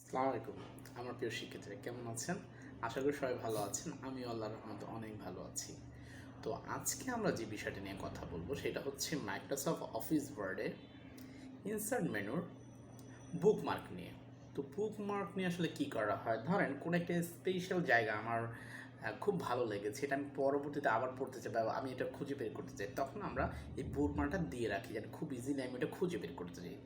আসসালামু আলাইকুম আমার প্রিয় শিক্ষার্থীরা, কেমন আছেন? আশা করি সবাই ভালো আছেন। আমি আল্লাহর রহমতে অনেক ভালো আছি। তো আজকে আমরা যে বিষয়টা নিয়ে কথা বলবো সেটা হচ্ছে মাইক্রোসফট অফিস ওয়ার্ডের ইনসার্ট মেনুর বুকমার্ক নিয়ে। তো বুকমার্ক নিয়ে আসলে কী করা হয়, ধরেন কোনো একটা স্পেশাল জায়গা আমার খুব ভালো লেগেছে, এটা আমি পরবর্তীতে আবার পড়তে চাই বা আমি এটা খুঁজে বের করতে চাই, তখন আমরা এই বুকমার্কটা দিয়ে রাখি যাতে খুব ইজিলি আমি এটা খুঁজে বের করতে চাই।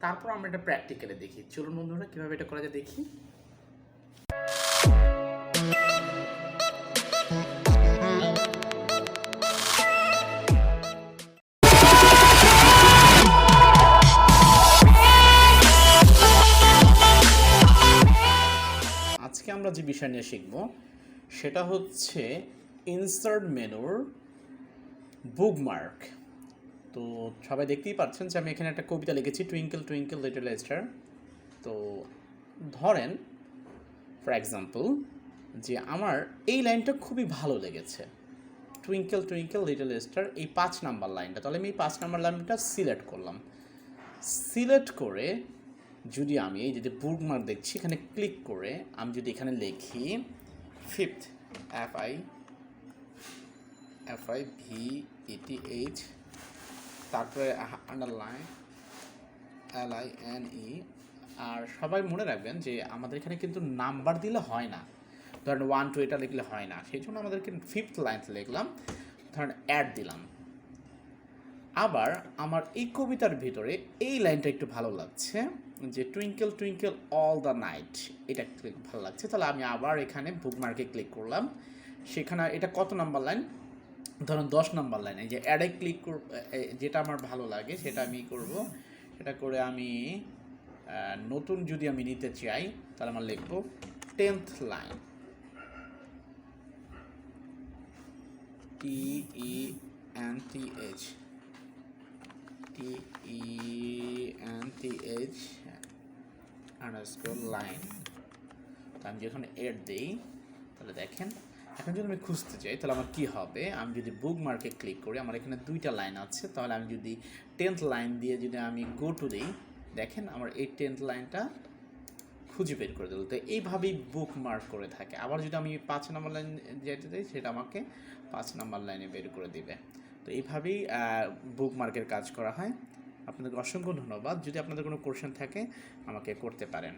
তারপর আমরা এটা প্র্যাকটিক্যালে দেখি। চলুন বন্ধুরা, কীভাবে এটা করা যায় দেখি। আজকে আমরা যে বিষয় নিয়ে শিখব সেটা হচ্ছে ইনসার্ট মেনুর বুকমার্ক। তো সবাই দেখতেই পাচ্ছেন যে আমি এখানে একটা কবিতা লিখেছি, টুইঙ্কেল টুইঙ্কেল লিটল স্টার। তো ধরেন ফর এক্সাম্পল যে আমার এই লাইনটা খুবই ভালো লেগেছে, টুইঙ্কেল টুইঙ্কেল লিটল স্টার, এই 5 নাম্বার লাইনটা। তাহলে আমি এই 5 নাম্বার লাইনটা সিলেক্ট করলাম। সিলেক্ট করে যদি আমি এই যে বুকমার্ক দেখছি এখানে ক্লিক করে আমি যদি এখানে লিখি ফিফথ, FIVETH, তারপরে আন্ডারলাইন LINE। আর সবাই মনে রাখবেন যে আমাদের এখানে কিন্তু নাম্বার দিলে হয় না, ধরেন 1 2 এটা লিখলে হয় না, সেই জন্য আমাদেরকে ফিফথ লাইন লিখলাম, ধরেন অ্যাড দিলাম। আবার আমার এই কবিতার ভিতরে এই লাইনটা একটু ভালো লাগছে, যে twinkle twinkle all the night, এটা ভালো লাগছে। তাহলে আমি আবার এখানে বুকমার্কে ক্লিক করলাম। সেখানে এটা কত নাম্বার লাইন, ধরুন 10 নাম্বার লাইনে যে অ্যাডে ক্লিক করব, যেটা আমার ভালো লাগে সেটা আমি করব। সেটা করে আমি নতুন যদি আমি নিতে চাই তাহলে আমার লিখব 10th line, TENTH underscore line. তো আমি যখন এড দিই তাহলে দেখেন এখন যদি আমি খুঁজতে চাই তাহলে আমার কী হবে, আমি যদি বুকমার্কে ক্লিক করি আমার এখানে 2টা লাইন আছে, তাহলে আমি যদি 10th লাইন দিয়ে যদি আমি গো টু দিই, দেখেন আমার এই 10th লাইনটা খুঁজে বের করে দিল। তো এইভাবেই বুকমার্ক করে থাকে। আবার যদি আমি 5 নম্বর লাইন যেতে চাই সেটা আমাকে 5 নম্বর লাইনে বের করে দিবে। তো এইভাবেই বুকমার্কের কাজ করা হয়। আপনাদের অসংখ্য ধন্যবাদ। যদি আপনাদের কোনো কোশ্চেন থাকে আমাকে করতে পারেন।